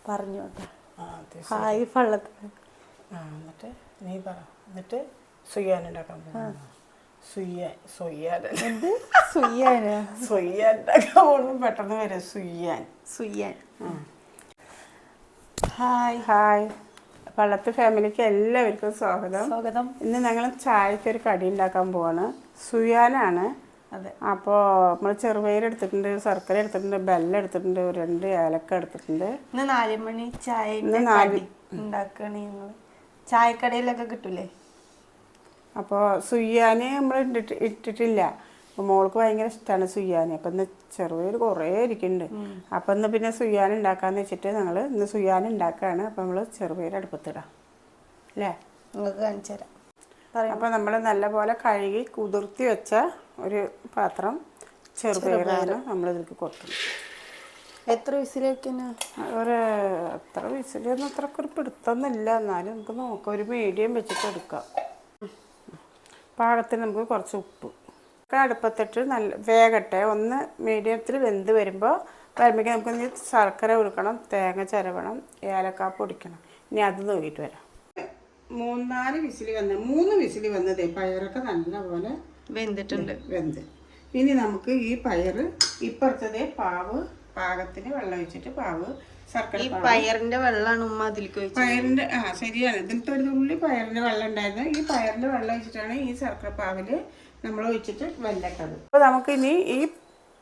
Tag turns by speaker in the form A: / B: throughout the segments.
A: പറഞ്ഞോട്ടെ.
B: ഹായ്
A: പള്ളത്ത്.
B: എന്നിട്ട് നീ പറ. എന്നിട്ട് സുയ്യാൻ ഉണ്ടാക്കാൻ പോകുന്നു. സുയ്യാൻ ഉണ്ടാക്കാൻ പോകുന്നു. പെട്ടെന്ന് വരും സുയ്യാൻ. ഹായ് പള്ളത്ത് ഫാമിലിക്ക് എല്ലാവർക്കും സ്വാഗതം. ഇന്ന് ഞങ്ങൾ ചായക്കൊരു കടി ഉണ്ടാക്കാൻ പോവാണ്. സുയാനാണ്.
A: അതെ.
B: അപ്പോൾ നമ്മൾ ചെറുപയർ എടുത്തിട്ടുണ്ട്, ശർക്കര എടുത്തിട്ടുണ്ട്, ബെല്ലം എടുത്തിട്ടുണ്ട്, 2 ഏലക്ക എടുത്തിട്ടുണ്ട്.
A: ഇന്ന് 4 മണി ചായ ഉണ്ടാക്കണേ. ഞങ്ങൾ ചായക്കടയിലൊക്കെ കിട്ടൂലേ.
B: അപ്പോൾ സുയ്യാൻ നമ്മൾ ഇട്ടിട്ടില്ല. അപ്പോൾ മോൾക്ക് ഭയങ്കര ഇഷ്ടമാണ് സുയ്യാൻ. അപ്പം ഇന്ന് ചെറുപയർ കുറേ ഇരിക്കുന്നുണ്ട്. അപ്പം ഇന്ന് പിന്നെ സുയ്യാൻ ഉണ്ടാക്കാമെന്ന് വെച്ചിട്ട് ഞങ്ങൾ ഇന്ന് സുയ്യാൻ ഉണ്ടാക്കുകയാണ്. അപ്പോൾ നമ്മൾ ചെറുപയർ അടുപ്പത്തിടാം അല്ലേ?
A: നിങ്ങൾക്ക് കാണിച്ചു തരാം.
B: അപ്പോൾ നമ്മൾ നല്ലപോലെ കഴുകി കുതിർത്തി വെച്ച ഒരു പാത്രം ചെറുപയറാണ് നമ്മളിതിലേക്ക് കൊട്ടുന്നത്.
A: എത്ര വിസിൽ വെക്കുന്ന?
B: അത്ര വിസിലൊന്നും അത്രക്ക് ഒരു പിടുത്തൊന്നുമില്ല. എന്നാലും നമുക്ക് നോക്കാം. ഒരു മീഡിയം വെച്ചിട്ട് എടുക്കാം. പാകത്തിന് നമുക്ക് കുറച്ച് ഉപ്പ് അടുപ്പത്തിട്ട് നല്ല വേഗട്ടെ. ഒന്ന് മീഡിയത്തിൽ വെന്ത് വരുമ്പോൾ നമുക്ക് ശർക്കര കൊടുക്കണം, തേങ്ങ ചിരവണം, ഏലക്ക പൊടിക്കണം. ഇനി അത് നോക്കിയിട്ട് വരാം. 3 വിസിൽ വന്നതേ പയറൊക്കെ നല്ലപോലെ
A: വെന്തിട്ടുണ്ട്.
B: ഇനി നമുക്ക് ഈ പയറ് ഇപ്പുറത്തതേ പാകത്തിന് വെള്ളം ഒഴിച്ചിട്ട് ശർക്കര
A: പയറിന്റെ വെള്ളമാണ് ഉമ്മ അതിലേക്ക് ഒഴിച്ചത്.
B: പയറിന്റെ ശരിയാണ്. ഇതിലത്തെ ഒരു തുള്ളി പയറിന്റെ വെള്ളം ഉണ്ടായിരുന്നു. ഈ പയറിന്റെ വെള്ളം ഒഴിച്ചിട്ടാണ് ഈ ശർക്കര പാവില് നമ്മൾ ഒഴിച്ചിട്ട് വെല്ലക്കത്. അപ്പോൾ നമുക്ക് ഇനി ഈ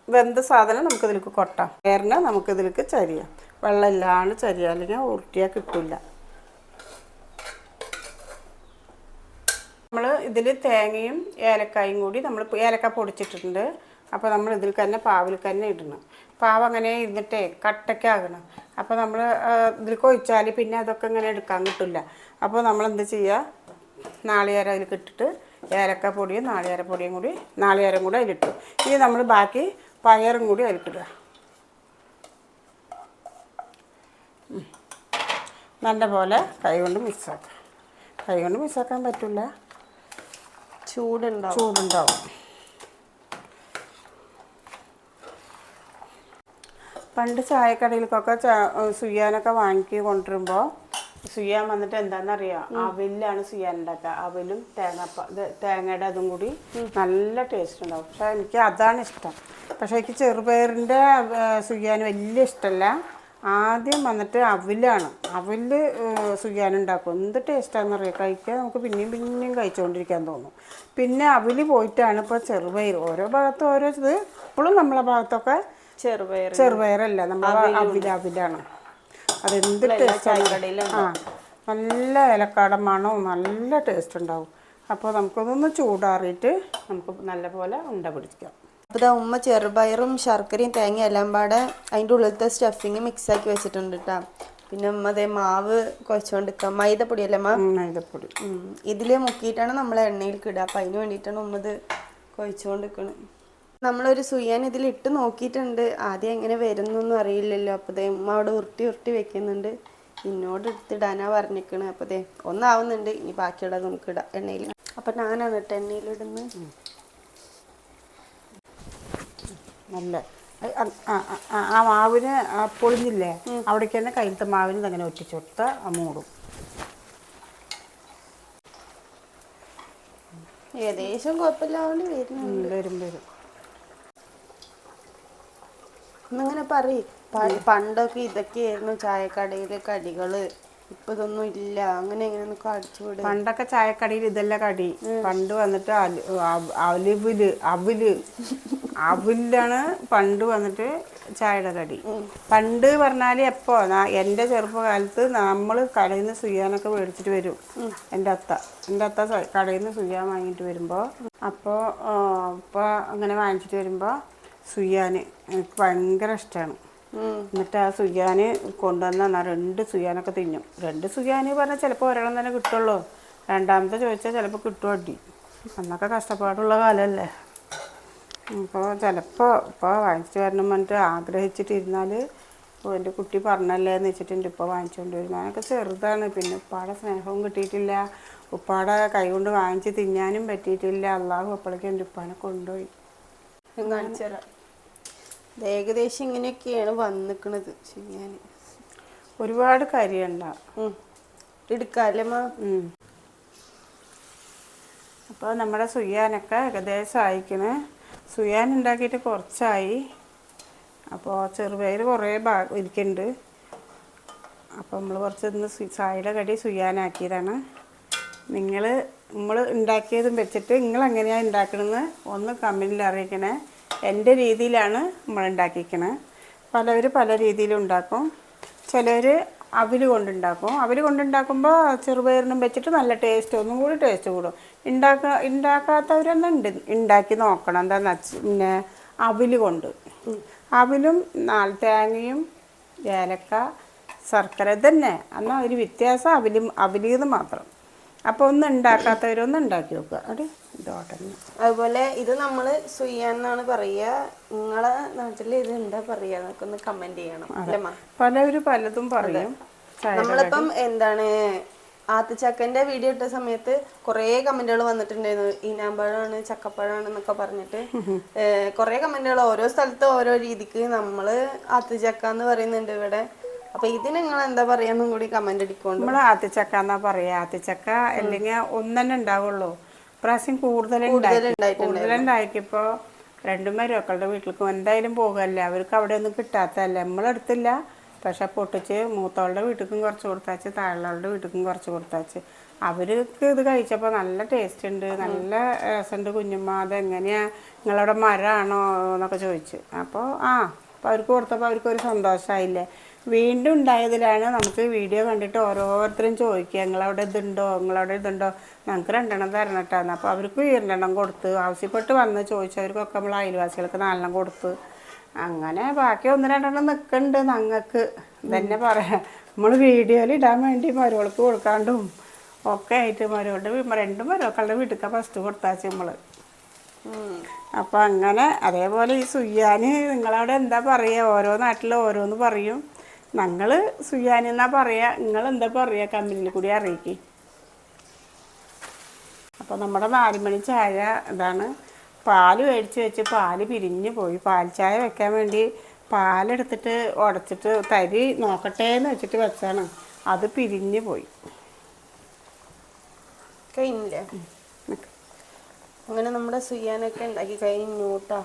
B: വെന്ത സാധനം നമുക്ക് ഇതിലേക്ക് കൊട്ടാം. പയറിനെ നമുക്ക് ഇതിലേക്ക് ചരിയാം. വെള്ളം ഇല്ലാണ്ട് ചരിയാം, അല്ലെങ്കിൽ ഉരുട്ടിയാൽ കിട്ടില്ല. നമ്മൾ ഇതിൽ തേങ്ങയും ഏലക്കായും കൂടി നമ്മൾ ഏലക്ക പൊടിച്ചിട്ടുണ്ട്. അപ്പോൾ നമ്മൾ ഇതിൽ തന്നെ പാവിൽ തന്നെ ഇടണം. പാവ് അങ്ങനെ ഇരുന്നിട്ടേ കട്ടയ്ക്കാകണം. അപ്പോൾ നമ്മൾ ഇതിലേക്ക് ഒഴിച്ചാൽ പിന്നെ അതൊക്കെ ഇങ്ങനെ എടുക്കാൻ കിട്ടില്ല. അപ്പോൾ നമ്മൾ എന്ത് ചെയ്യുക, നാളികേരം അതിലേക്ക് ഇട്ടിട്ട് ഏലക്ക പൊടിയും നാളികേരം കൂടി അതിലിട്ടു. ഇനി നമ്മൾ ബാക്കി പയറും കൂടി അതിലിട്ടിടുക. നല്ലപോലെ കൈ കൊണ്ട് മിക്സാക്കാൻ പറ്റില്ല, ചൂടുണ്ടാവും. പണ്ട് ചായക്കടയിലേക്കൊക്കെ സുയ്യാനൊക്കെ വാങ്ങി കൊണ്ടുവരുമ്പോൾ സുയ്യാൻ വന്നിട്ട് എന്താണെന്നറിയാം, അവിലാണ് സുയ്യാൻ ഉണ്ടാക്കുക. അവിലും തേങ്ങയുടെ അതും കൂടി നല്ല ടേസ്റ്റ് ഉണ്ടാവും. പക്ഷേ എനിക്ക് അതാണ് ഇഷ്ടം. പക്ഷേ എനിക്ക് ചെറുപയറിൻ്റെ സുയ്യാൻ വലിയ ഇഷ്ടമല്ല. ആദ്യം വന്നിട്ട് അവില് സുയ്യാൻ ഉണ്ടാക്കും. എന്ത് ടേസ്റ്റാണെന്നറിയാം. കഴിക്കാൻ നമുക്ക് പിന്നെയും കഴിച്ചുകൊണ്ടിരിക്കാൻ തോന്നും. പിന്നെ അവില് പോയിട്ടാണ് ഇപ്പോൾ ചെറുപയർ. ഓരോ ഭാഗത്തും ഓരോ ഇത്. ഇപ്പോഴും നമ്മളെ ഭാഗത്തൊക്കെ ചെറുപയറല്ല, നമ്മൾ അവിലാണ്. അതെന്ത് ടേസ്റ്റാണ്. നല്ല ഇലക്കാടൻ മണവും നല്ല ടേസ്റ്റ് ഉണ്ടാവും. അപ്പോൾ നമുക്കതൊന്ന് ചൂടാറിയിട്ട് നമുക്ക് നല്ലപോലെ ഉണ്ട പിടിക്കാം.
A: അപ്പോൾ ഉമ്മ ചെറുപയറും ശർക്കരയും തേങ്ങയും എല്ലാം പാടെ അതിൻ്റെ ഉള്ളിലത്തെ സ്റ്റഫിങ് മിക്സാക്കി വെച്ചിട്ടുണ്ട് കേട്ടോ. പിന്നെ ഉമ്മ അതേ മാവ് കുഴച്ചുകൊണ്ടിരിക്കുക. മൈദപ്പൊടിയല്ലേ
B: മൈദപ്പൊടി
A: ഇതിൽ മുക്കിയിട്ടാണ് നമ്മൾ എണ്ണയിൽ കിടുക. അപ്പം അതിന് വേണ്ടിയിട്ടാണ് ഉമ്മ ഇത് കുഴച്ചുകൊണ്ടിരിക്കുന്നത്. നമ്മളൊരു സുയ്യാൻ ഇതിലിട്ട് നോക്കിയിട്ടുണ്ട്. ആദ്യം എങ്ങനെ വരുന്നൊന്നും അറിയില്ലല്ലോ. അപ്പോൾ ഉമ്മ അവിടെ ഉരുട്ടി വെക്കുന്നുണ്ട്. എന്നോട് എടുത്തിടാനാ പറഞ്ഞിരിക്കണത്. അപ്പോൾ ഒന്നാവുന്നുണ്ട്. ഇനി ബാക്കിയുള്ളത് നമുക്ക് ഇടാം എണ്ണയിൽ. അപ്പം ഞാനാണ് കേട്ടോ എണ്ണയിലിടുന്നത്.
B: നല്ല ആ മാവിന് പൊളിഞ്ഞില്ലേ, അവിടേക്ക് തന്നെ കയ്യിലത്തെ മാവിന് അങ്ങനെ ഒറ്റിച്ചു കൊടുത്ത് മൂടും.
A: ഏകദേശം കുഴപ്പമില്ലാണ്ട് വരും. ഇന്നിങ്ങനെ പണ്ടൊക്കെ ഇതൊക്കെയായിരുന്നു ചായക്കടയിലെ കടികള്. ഇപ്പൊ ഇതൊന്നും ഇല്ല. അങ്ങനെ എങ്ങനെയൊക്കെ അടിച്ചുവിടും.
B: പണ്ടൊക്കെ ചായക്കടയിൽ ഇതല്ല കടി. പണ്ട് വന്നിട്ട് അവിലാണ് പണ്ട് വന്നിട്ട് ചായയുടെ കടി. പണ്ട് പറഞ്ഞാൽ എപ്പോൾ എൻ്റെ ചെറുപ്പകാലത്ത് നമ്മൾ കടയിൽ നിന്ന് സുയ്യാനൊക്കെ മേടിച്ചിട്ട് വരും. എൻ്റെ അത്ത കടയിൽ നിന്ന് സുയ്യാൻ വാങ്ങിയിട്ട് വരുമ്പോൾ അപ്പോൾ അങ്ങനെ വാങ്ങിച്ചിട്ട് വരുമ്പോൾ സുയ്യാൻ എനിക്ക് ഭയങ്കര ഇഷ്ടമാണ്. എന്നിട്ട് ആ സുയ്യാൻ കൊണ്ടുവന്നാൽ 2 സുയ്യാനൊക്കെ തിന്നും. 2 സുയ്യാൻ പറഞ്ഞാൽ ചിലപ്പോൾ ഒരെണ്ണം തന്നെ കിട്ടുള്ളൂ. രണ്ടാമത്തെ ചോദിച്ചാൽ ചിലപ്പോൾ കിട്ടും അടി. അന്നൊക്കെ കഷ്ടപ്പാടുള്ള കാലമല്ലേ. അപ്പോൾ ചിലപ്പോൾ വാങ്ങിച്ചിട്ട് വരണം പറഞ്ഞിട്ട് ആഗ്രഹിച്ചിട്ടിരുന്നാൽ എൻ്റെ കുട്ടി പറഞ്ഞല്ലേ എന്ന് വെച്ചിട്ട് എൻ്റെ ഉപ്പ വാങ്ങിച്ചുകൊണ്ട് വരും. ഞാനൊക്കെ ചെറുതാണ്. പിന്നെ ഉപ്പാടെ സ്നേഹവും കിട്ടിയിട്ടില്ല, ഉപ്പാടെ കൈ കൊണ്ട് വാങ്ങിച്ച് തിന്നാനും പറ്റിയിട്ടില്ല. അള്ളാഹു അപ്പോഴേക്കും എൻ്റെ ഉപ്പാനെ കൊണ്ടുപോയി.
A: കാണിച്ചു തരാം. ഏകദേശം ഇങ്ങനെയൊക്കെയാണ് വന്നിക്കണത്.
B: ഒരുപാട് കരിയുണ്ടാവും.
A: എടുക്കാല്ലേ.
B: അപ്പോൾ നമ്മുടെ സുയ്യാനൊക്കെ ഏകദേശം അയക്കണേ. സുയ്യാൻ ഉണ്ടാക്കിയിട്ട് കുറച്ചായി. അപ്പോൾ ചെറുപയർ കുറേ ഇരിക്കുന്നുണ്ട്. അപ്പോൾ നമ്മൾ കുറച്ച് ഇന്ന് ചായയുടെ കടി സുയ്യാനാക്കിയതാണ്. നമ്മൾ ഉണ്ടാക്കിയതും വെച്ചിട്ട് നിങ്ങൾ എങ്ങനെയാണ് ഉണ്ടാക്കണമെന്ന് ഒന്ന് കമൻറ്റിൽ അറിയിക്കണേ. എൻ്റെ രീതിയിലാണ് നമ്മൾ ഉണ്ടാക്കിക്കണത്. പലവർ പല രീതിയിലും ഉണ്ടാക്കും. ചിലർ അവിൽ കൊണ്ടുണ്ടാക്കും. അവിൽ കൊണ്ടുണ്ടാക്കുമ്പോൾ ചെറുപയറിനും വെച്ചിട്ട് നല്ല ടേസ്റ്റ്, ഒന്നും കൂടി ടേസ്റ്റ് കൂടും. ഉണ്ടാക്കാത്തവരൊന്നും ഉണ്ടാക്കി നോക്കണം. എന്താണെന്ന് വെച്ചാൽ പിന്നെ അവിൽ കൊണ്ട്, അവിലും തേങ്ങയും ഏലക്ക ശർക്കര തന്നെ. എന്നാൽ ഒരു വ്യത്യാസം അവിലിന്ന് മാത്രം. അപ്പോൾ ഒന്ന് ഉണ്ടാക്കാത്തവരൊന്നും ഉണ്ടാക്കി നോക്കുക. അവിടെ ഇതോട്ടന്നെ.
A: അതുപോലെ ഇത് നമ്മൾ സുയ്യാന്നാണ് പറയുക. നിങ്ങളെ നാട്ടിൽ ഇത് എന്താ പറയുക എന്നൊക്കെ ഒന്ന് കമന്റ് ചെയ്യണം അല്ലേ?
B: പലവരും പലതും പറയും.
A: നമ്മളിപ്പം എന്താണ് ആത്തച്ചക്കൻ്റെ വീഡിയോ ഇട്ട സമയത്ത് കുറേ കമന്റുകൾ വന്നിട്ടുണ്ടായിരുന്നു. ഈനാമ്പഴമാണ്, ചക്കപ്പഴമാണ് എന്നൊക്കെ പറഞ്ഞിട്ട് കുറേ കമന്റുകൾ. ഓരോ സ്ഥലത്ത് ഓരോ രീതിക്ക്. നമ്മള് ആത്തച്ചക്ക എന്ന് പറയുന്നുണ്ട് ഇവിടെ. അപ്പൊ ഇത് നിങ്ങൾ എന്താ പറയാന്നും കൂടി കമന്റ് അടിക്കൊണ്ട്.
B: നമ്മൾ ആത്തിച്ചക്ക എന്നാ പറയാ. ആത്തിച്ചക്ക അല്ലെങ്കിൽ ഒന്നെന്നെ ഉണ്ടാവുള്ളൂ. പ്രാവശ്യം കൂടുതലുണ്ടാക്കിയപ്പോ 2 മരുമക്കളുടെ വീട്ടിലേക്കും എന്തായാലും പോകുമല്ലേ. അവർക്ക് അവിടെ ഒന്നും കിട്ടാത്തതല്ലേ. നമ്മളെടുത്തില്ല. പക്ഷെ പൊട്ടിച്ച് മൂത്തവളുടെ വീട്ടിലേക്കും കുറച്ച് കൊടുത്താച്ച്, താഴെയുള്ളവളുടെ വീട്ടിലേക്കും കുറച്ച് കൊടുത്താച്ച്. അവർക്ക് ഇത് കഴിച്ചപ്പോൾ നല്ല ടേസ്റ്റ് ഉണ്ട്, നല്ല രസമുണ്ട്. കുഞ്ഞുമ്മ അതെങ്ങനെയാ, നിങ്ങളവിടെ മരമാണോ എന്നൊക്കെ ചോദിച്ചു. അപ്പോൾ അപ്പോൾ അവർക്ക് കൊടുത്തപ്പോൾ അവർക്കൊരു സന്തോഷമായില്ലേ. വീണ്ടും ഉണ്ടായതിലാണ് നമുക്ക് വീഡിയോ കണ്ടിട്ട് ഓരോരുത്തരും ചോദിക്കുക, നിങ്ങളവിടെ ഇതുണ്ടോ, ഞങ്ങൾക്ക് 2 തരണം. അപ്പോൾ അവർക്ക് 2 കൊടുത്ത്, ആവശ്യപ്പെട്ട് വന്ന് ചോദിച്ചവർക്കൊക്കെ നമ്മൾ അയൽവാസികൾക്ക് 4 കൊടുത്ത്. അങ്ങനെ ബാക്കി 1-2 നിൽക്കുന്നുണ്ട്. ഞങ്ങൾക്ക് തന്നെ പറയാം. നമ്മൾ വീഡിയോയിൽ ഇടാൻ വേണ്ടി മരുമകൾക്ക് കൊടുക്കാണ്ടും ഒക്കെ ആയിട്ട് 2 മരുമക്കളുടെ വീട്ടിലേക്ക് ഫസ്റ്റ് കൊടുത്താച്ച് നമ്മൾ. അപ്പോൾ അങ്ങനെ അതേപോലെ ഈ സുയ്യാന് നിങ്ങളവിടെ എന്താ പറയുക? ഓരോ നാട്ടിൽ ഓരോന്ന് പറയും. ഞങ്ങൾ സുയ്യാനി എന്നാ പറയുക. നിങ്ങളെന്താ പറയുക? കമൻറ്റിൽ കൂടി അറിയിക്കും. അപ്പോൾ നമ്മുടെ 4 മണി ചായ ഇതാണ്. പാല് മേടിച്ച് വെച്ച് പാല് പിരിഞ്ഞ് പോയി. പാൽ ചായ വെക്കാൻ വേണ്ടി പാലെടുത്തിട്ട് ഉടച്ചിട്ട് തരി നോക്കട്ടെ എന്ന് വെച്ചിട്ട് വെച്ചാണ്. അത് പിരിഞ്ഞ് പോയി.
A: കഴിഞ്ഞില്ലേ? അങ്ങനെ നമ്മുടെ സുയ്യാനൊക്കെ ഉണ്ടാക്കി കഴിഞ്ഞു കേട്ടോ.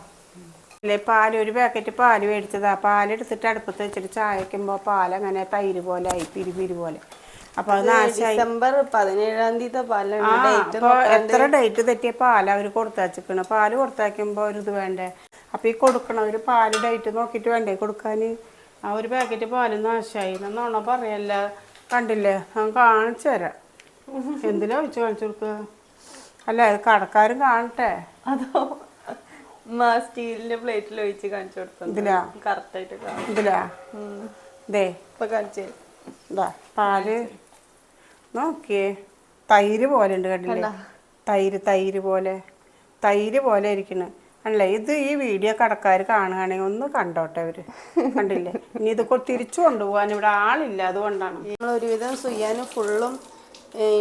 B: അല്ലേ, ഒരു പാക്കറ്റ് പാല് മേടിച്ചതാ. പാലെടുത്തിട്ട് അടുപ്പത്ത് വെച്ചിട്ട് ചായ വയ്ക്കുമ്പോൾ പാലങ്ങനെ തൈര് പോലെ ആയി, പിരി പോലെ. അപ്പോൾ അത് നാശമായി.
A: ഡിസംബർ 17-ാം തീയതി പാലാണ്.
B: അപ്പോൾ എത്ര ഡേറ്റ് തെറ്റിയ പാല അവർ കൊടുത്തയച്ചിക്കണം. പാല് കൊടുത്തയക്കുമ്പോൾ ഒരു ഇത് വേണ്ടേ. അപ്പോൾ ഈ കൊടുക്കണവർ പാല് ഡേറ്റ് നോക്കിയിട്ട് വേണ്ടേ കൊടുക്കാൻ. ആ ഒരു പാക്കറ്റ് പാല് നാശമായി. എന്നോണ പറയല്ല. കണ്ടില്ലേ, ഞാൻ കാണിച്ചു തരാം. എന്തിനാ വെച്ച് കാണിച്ചു കൊടുക്കുക? അല്ല, കടക്കാരും കാണട്ടെ.
A: അതോ സ്റ്റീലിന്റെ പ്ലേറ്റിൽ ഒഴിച്ച് കാണിച്ചു കൊടുത്തു.
B: ഇതിലാ
A: കറക്റ്റായിട്ട്
B: ഇതിലാ ഇതേ
A: ഇപ്പൊ കാണിച്ചു.
B: ഇതാ പാല് നോക്കിയേ, തൈര് പോലെ ഉണ്ട്. കണ്ടില്ലേ, തൈര് പോലെ ഇരിക്കണ് അല്ലേ. ഇത് ഈ വീഡിയോ കടക്കാർ കാണുകയാണെങ്കിൽ ഒന്ന് കണ്ടോട്ടെ അവര്. കണ്ടില്ലേ? ഇനി ഇത് തിരിച്ചു കൊണ്ടുപോകാൻ ഇവിടെ ആളില്ല, അതുകൊണ്ടാണ്.
A: നമ്മൾ ഒരുവിധം സുയ്യാനും ഫുള്ളും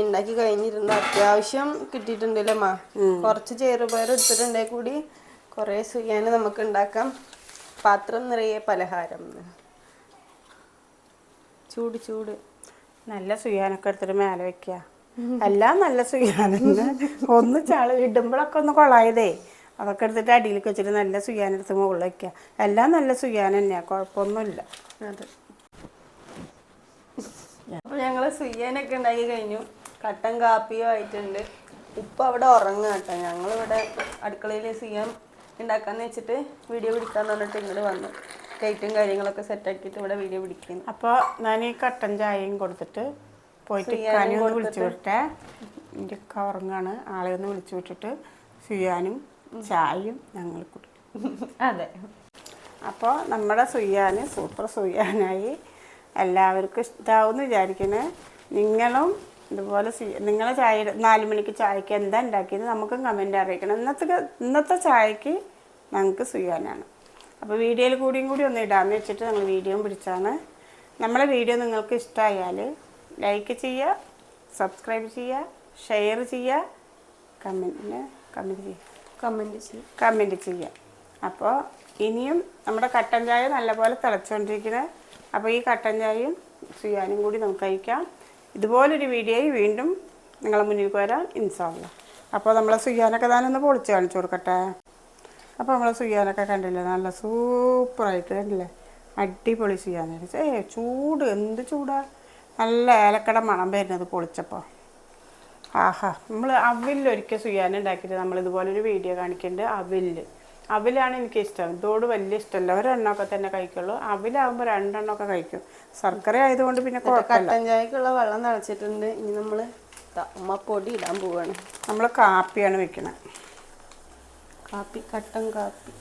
A: ഉണ്ടാക്കി കഴിഞ്ഞിരുന്നു. അത്യാവശ്യം കിട്ടിയിട്ടുണ്ടല്ലേ മാ. കുറച്ച് ചെറുപയർ എടുത്തിട്ടുണ്ടേ കൂടി കുറേ സുയ്യാന് നമുക്ക് ഉണ്ടാക്കാം. പാത്രം നിറയെ പലഹാരം. ചൂട്
B: നല്ല സുയ്യാനൊക്കെ എടുത്തിട്ട് മേലെ വെക്കുക. എല്ലാം നല്ല സുയ്യാനെന്ന് ഒന്ന് ചളി ഇടുമ്പോഴൊക്കെ ഒന്ന് കൊളായതേ അതൊക്കെ എടുത്തിട്ട് അടിയിലേക്ക് വെച്ചിട്ട് നല്ല സുയ്യാനെടുത്ത് മുകളിൽ വയ്ക്കുക. എല്ലാം നല്ല സുയ്യാൻ തന്നെയാണ്, കുഴപ്പമൊന്നുമില്ല.
A: അതെ. അപ്പോൾ ഞങ്ങൾ സുയ്യാനൊക്കെ ഉണ്ടാക്കി കഴിഞ്ഞു. കട്ടൻ കാപ്പിയും ആയിട്ടുണ്ട്. ഉപ്പ് അവിടെ ഉറങ്ങുക കേട്ടോ. ഞങ്ങളിവിടെ അടുക്കളയിൽ സുയ്യാൻ ഉണ്ടാക്കാന്ന് വെച്ചിട്ട് വീഡിയോ പിടിക്കാന്ന് പറഞ്ഞിട്ട് ഇങ്ങോട്ട് വന്നു. ലൈറ്റും കാര്യങ്ങളൊക്കെ സെറ്റാക്കിയിട്ട് ഇവിടെ വീഡിയോ പിടിക്കുന്നു.
B: അപ്പോൾ ഞാൻ ഈ കട്ടൻ ചായയും കൊടുത്തിട്ട് പോയിട്ട് ഇക്കാനെ ഒന്ന് വിളിച്ചു വിട്ടേ. എൻ്റെ ഇക്ക ഉറങ്ങാണ്. ആളെ ഒന്ന് വിളിച്ചു വിട്ടിട്ട് സുയ്യാനും ചായയും ഞങ്ങൾ കുടിക്കും.
A: അതെ.
B: അപ്പോൾ നമ്മുടെ സുയ്യാന് സൂപ്പർ സുയ്യാനായി. എല്ലാവർക്കും ഇഷ്ടമാവുമെന്ന് വിചാരിക്കുന്നത്. നിങ്ങളും ഇതുപോലെ നിങ്ങളെ ചായ 4 മണിക്ക് ചായക്ക് എന്താ ഉണ്ടാക്കിയത് നമുക്കും കമൻറ്റ് അറിയിക്കണം. ഇന്നത്തെ ചായക്ക് ഞങ്ങൾക്ക് സുയ്യാനാണ്. അപ്പോൾ വീഡിയോയിൽ കൂടി ഒന്ന് ഇടാമെന്ന് വെച്ചിട്ട് ഞങ്ങൾ വീഡിയോ പിടിച്ചാണ്. നമ്മളെ വീഡിയോ നിങ്ങൾക്ക് ഇഷ്ടമായാൽ ലൈക്ക് ചെയ്യുക, സബ്സ്ക്രൈബ് ചെയ്യുക, ഷെയർ ചെയ്യുക, കമൻറ്റ് ചെയ്യുക. അപ്പോൾ ഇനിയും നമ്മുടെ കട്ടൻ ചായ നല്ലപോലെ തിളച്ചുകൊണ്ടിരിക്കുന്നത്. അപ്പോൾ ഈ കട്ടൻ ചായയും സുയാനും കൂടി നമുക്ക് കഴിക്കാം. ഇതുപോലൊരു വീഡിയോയിൽ വീണ്ടും നിങ്ങളെ മുന്നിൽ വരാം ഇൻഷാ അല്ലാഹ്. അപ്പോൾ നമ്മളെ സുയാനൊക്കെ ഞാനൊന്ന് പൊളിച്ച് കാണിച്ചു കൊടുക്കട്ടെ. അപ്പോൾ നമ്മളെ സുയാനൊക്കെ കണ്ടില്ലേ, നല്ല സൂപ്പറായിട്ട് കണ്ടില്ലേ, അടിപൊളി സുയാനാണ്. ചൂട് എന്ത് ചൂടാ, നല്ല ഏലക്കട മണം വരുന്നത് പൊളിച്ചപ്പോൾ. ആഹാ, നമ്മൾ അവിലൊരിക്കൽ സുയാന ഉണ്ടാക്കിയിട്ട് നമ്മളിതുപോലൊരു വീഡിയോ കാണിക്കുന്നുണ്ട്. അവിലാണ് എനിക്കിഷ്ടം. ഇതോട് വലിയ ഇഷ്ടമല്ല, ഒരെണ്ണമൊക്കെ തന്നെ കഴിക്കുള്ളൂ. അവിലാകുമ്പോൾ 2 എണ്ണമൊക്കെ കഴിക്കും. ശർക്കര ആയതുകൊണ്ട് പിന്നെ കുഴപ്പമില്ല.
A: കട്ടൻ ചായക്കുള്ള വെള്ളം തിളച്ചിട്ടുണ്ട്. ഇനി നമ്മൾ ഉമ്മ പൊടി ഇടാൻ പോവാണ്.
B: നമ്മൾ കാപ്പിയാണ് വെക്കുന്നത്.
A: കാപ്പി, കട്ടൻ കാപ്പി.